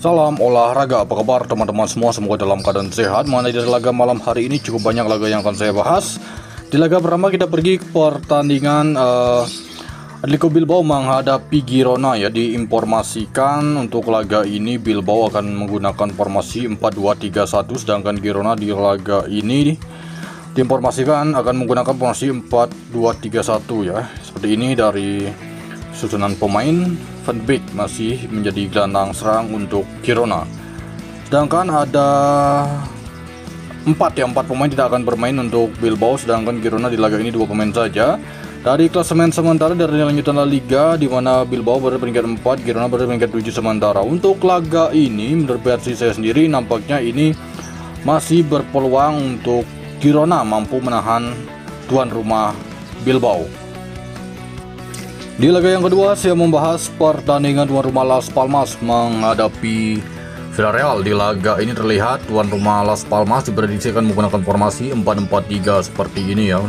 Salam olahraga, apa kabar teman-teman semua? Semoga dalam keadaan sehat. Mengenai dari laga malam hari ini cukup banyak laga yang akan saya bahas. Di laga pertama kita pergi ke pertandingan Atletico Bilbao menghadapi Girona ya. Diinformasikan untuk laga ini Bilbao akan menggunakan formasi 4-2-3-1, sedangkan Girona di laga ini diinformasikan akan menggunakan formasi 4-2-3-1 ya. Seperti ini dari susunan pemain. Van Beek masih menjadi gelandang serang untuk Girona. Sedangkan ada 4 pemain tidak akan bermain untuk Bilbao, sedangkan Girona di laga ini 2 pemain saja. Dari klasemen sementara dari lanjutan La Liga, di mana Bilbao berada peringkat 4, Girona berada peringkat 7 sementara. Untuk laga ini menurut versi saya sendiri nampaknya ini masih berpeluang untuk Girona mampu menahan tuan rumah Bilbao. Di laga yang kedua saya membahas pertandingan tuan rumah Las Palmas menghadapi Villarreal. Di laga ini terlihat tuan rumah Las Palmas diprediksikan menggunakan formasi 4-4-3 seperti ini ya.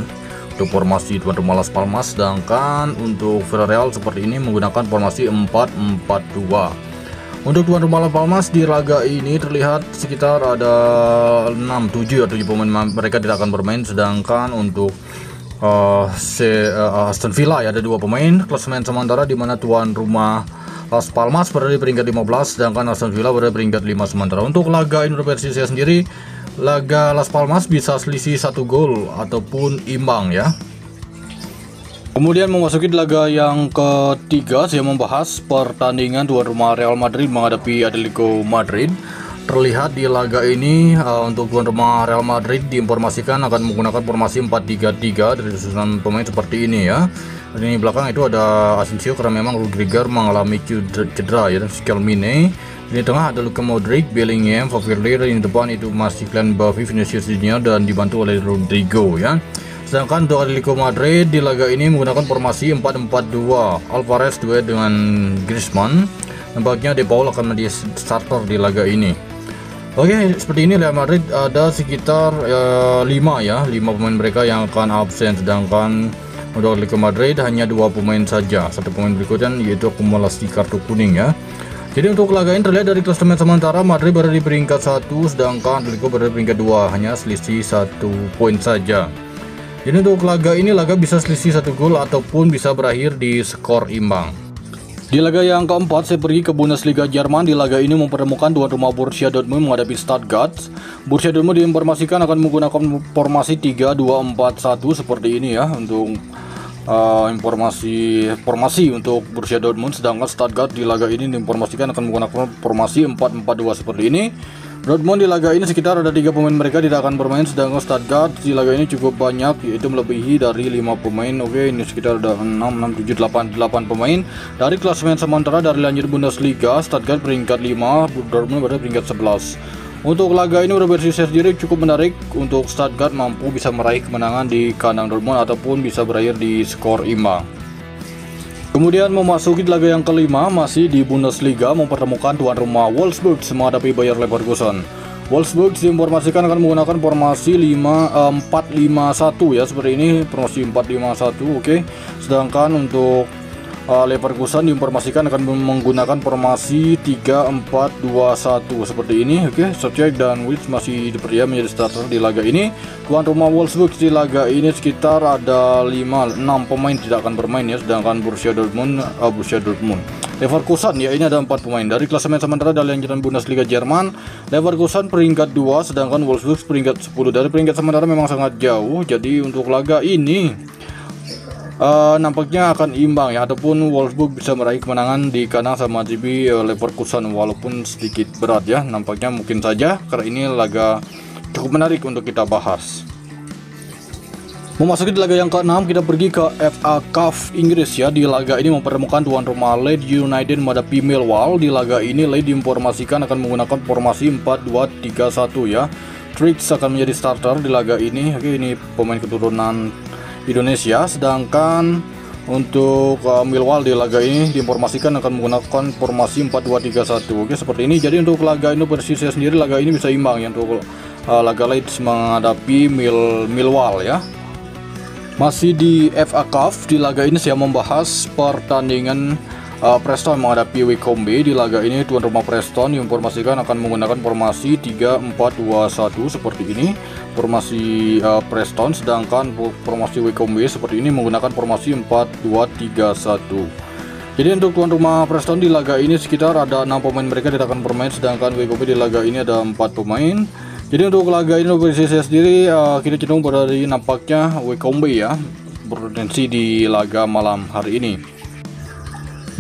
Untuk formasi tuan rumah Las Palmas, sedangkan untuk Villarreal seperti ini menggunakan formasi 4-4-2. Untuk tuan rumah Las Palmas di laga ini terlihat sekitar ada 7 pemain mereka tidak akan bermain, sedangkan untuk Aston Villa ya ada 2 pemain. Klasemen sementara di mana tuan rumah Las Palmas berada di peringkat 15, sedangkan Aston Villa berada di peringkat 5 sementara. Untuk laga ini versi saya sendiri, laga Las Palmas bisa selisih 1 gol ataupun imbang ya. Kemudian memasuki laga yang ketiga, saya membahas pertandingan tuan rumah Real Madrid menghadapi Atletico Madrid. Terlihat di laga ini untuk tuan rumah Real Madrid diinformasikan akan menggunakan formasi 4-3-3 dari susunan pemain seperti ini ya. Dan ini belakang itu ada Asensio karena memang Rudiger mengalami cedera ya, dan Skelmine. Di tengah ada Luka Modric, Bellingham, Valverde. Di depan itu masih Kylian Mbappé, Vinicius Junior dan dibantu oleh Rodrigo ya. Sedangkan untuk Atletico Madrid di laga ini menggunakan formasi 4-4-2. Alvarez duet dengan Griezmann. Nampaknya De Paul akan menjadi starter di laga ini. Oke, seperti ini Real Madrid ada sekitar 5 pemain mereka yang akan absen, sedangkan untuk Atletico Madrid hanya 2 pemain saja. 1 pemain berikutnya yaitu akumulasi kartu kuning ya. Jadi untuk laga ini terlihat dari klasemen sementara Madrid berada di peringkat 1, sedangkan Atletico berada di peringkat 2, hanya selisih 1 poin saja. Jadi untuk laga ini bisa selisih 1 gol ataupun bisa berakhir di skor imbang. Di laga yang keempat saya pergi ke Bundesliga Jerman. Di laga ini mempertemukan tuan rumah Borussia Dortmund menghadapi Stuttgart. Borussia Dortmund diinformasikan akan menggunakan formasi 3-2-4-1 seperti ini ya untuk formasi untuk Borussia Dortmund, sedangkan Stuttgart di laga ini diinformasikan akan menggunakan formasi 4-4-2 seperti ini. Dortmund di laga ini sekitar ada 3 pemain mereka tidak akan bermain, sedangkan Stuttgart di laga ini cukup banyak, yaitu melebihi dari 5 pemain. Oke, ini sekitar ada 8 pemain. Dari klasemen sementara dari lanjut Bundesliga, Stuttgart peringkat 5, Dortmund berada peringkat 11. Untuk laga ini versi saya sendiri cukup menarik untuk Stuttgart mampu bisa meraih kemenangan di kandang Dortmund ataupun bisa berakhir di skor imbang. Kemudian memasuki laga yang kelima masih di Bundesliga mempertemukan tuan rumah Wolfsburg menghadapi Bayer Leverkusen. Wolfsburg diinformasikan akan menggunakan formasi 4-5-1 ya, seperti ini formasi 4-5-1. Oke. Sedangkan untuk Leverkusen diinformasikan akan menggunakan formasi 3-4-2-1 seperti ini. Oke, Soucek dan Wirtz masih dipercaya menjadi starter di laga ini. Tuan rumah Wolfsburg di laga ini sekitar ada 6 pemain tidak akan bermain ya, sedangkan Borussia Dortmund Leverkusen ya ini ada 4 pemain. Dari klasemen sementara dari lanjutan Bundesliga Jerman, Leverkusen peringkat 2, sedangkan Wolfsburg peringkat 10. Dari peringkat sementara memang sangat jauh. Jadi untuk laga ini nampaknya akan imbang ya, ataupun Wolfsburg bisa meraih kemenangan di kandang sama JB Leverkusen walaupun sedikit berat ya. Nampaknya mungkin saja karena ini laga cukup menarik untuk kita bahas. Memasuki laga yang ke-6 kita pergi ke FA Cup Inggris ya. Di laga ini mempertemukan tuan rumah Leeds United menghadapi Millwall. Di laga ini Leeds diinformasikan akan menggunakan formasi 4-2-3-1 ya. Trix akan menjadi starter di laga ini. Oke, ini pemain keturunan Indonesia, sedangkan untuk Millwall di laga ini diinformasikan akan menggunakan formasi 4-2-3-1. Oke, seperti ini. Jadi untuk laga ini versi saya sendiri laga ini bisa imbang ya untuk laga Leeds menghadapi Millwall ya. Masih di FA Cup, di laga ini saya membahas pertandingan Preston menghadapi Wycombe. Di laga ini tuan rumah Preston diinformasikan akan menggunakan formasi 3-4-2-1 seperti ini, formasi Preston, sedangkan formasi Wycombe seperti ini menggunakan formasi 4-2-3-1. Jadi untuk tuan rumah Preston di laga ini sekitar ada 6 pemain mereka tidak akan bermain, sedangkan Wycombe di laga ini ada 4 pemain. Jadi untuk laga ini prediksi saya sendiri kita cenderung pada nampaknya Wycombe ya berpotensi di laga malam hari ini.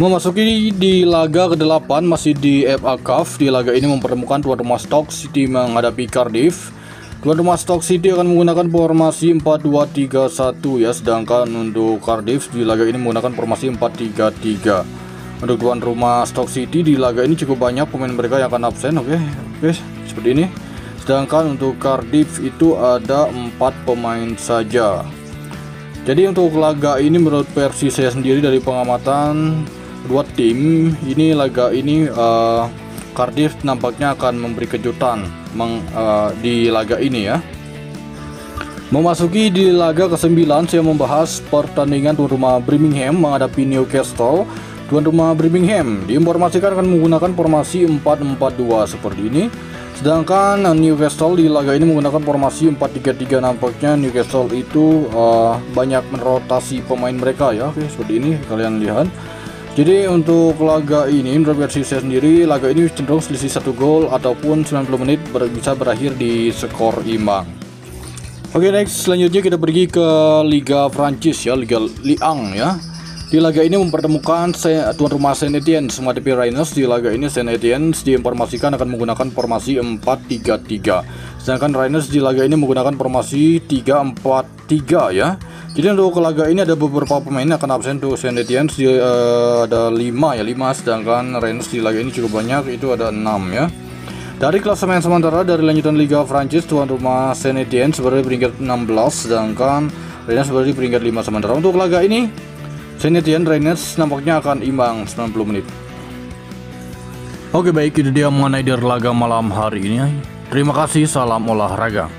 Memasuki di laga ke-8 masih di FA Cup. Di laga ini mempertemukan tuan rumah Stoke City menghadapi Cardiff. Tuan rumah Stoke City akan menggunakan formasi 4-2-3-1 ya, sedangkan untuk Cardiff di laga ini menggunakan formasi 4-3-3. Untuk tuan rumah Stoke City di laga ini cukup banyak pemain mereka yang akan absen, oke, seperti ini. Sedangkan untuk Cardiff itu ada 4 pemain saja. Jadi untuk laga ini menurut versi saya sendiri dari pengamatan dua tim ini, laga ini Cardiff nampaknya akan memberi kejutan di laga ini ya. Memasuki di laga ke-9, saya membahas pertandingan tuan rumah Birmingham menghadapi Newcastle. Tuan rumah Birmingham diinformasikan akan menggunakan formasi 4-4-2 seperti ini, sedangkan Newcastle di laga ini menggunakan formasi 4-3-3. Nampaknya Newcastle itu banyak merotasi pemain mereka ya. Oke, seperti ini kalian lihat. Jadi untuk laga ini menurut versi saya sendiri, laga ini cenderung selisih 1 gol ataupun 90 menit bisa berakhir di skor imbang. Oke, next selanjutnya kita pergi ke Liga Prancis ya, Liga Ligue 1 ya. Di laga ini mempertemukan tuan rumah Saint Etienne menghadapi Rennes. Di laga ini Saint Etienne diinformasikan akan menggunakan formasi 4-3-3, sedangkan Rennes di laga ini menggunakan formasi 3-4-3 ya. Jadi untuk laga ini ada beberapa pemain yang akan absen. Untuk Saint Etienne ada 5 ya, 5, sedangkan Rennes di laga ini cukup banyak, itu ada 6 ya. Dari klasemen sementara dari lanjutan Liga Prancis, tuan rumah Saint Etienne berada di peringkat 16, sedangkan Rennes berada di peringkat 5 sementara. Untuk laga ini Saint Etienne Rennes nampaknya akan imbang 90 menit. Oke, baik, itu dia mengenai dari laga malam hari ini. Terima kasih, salam olahraga.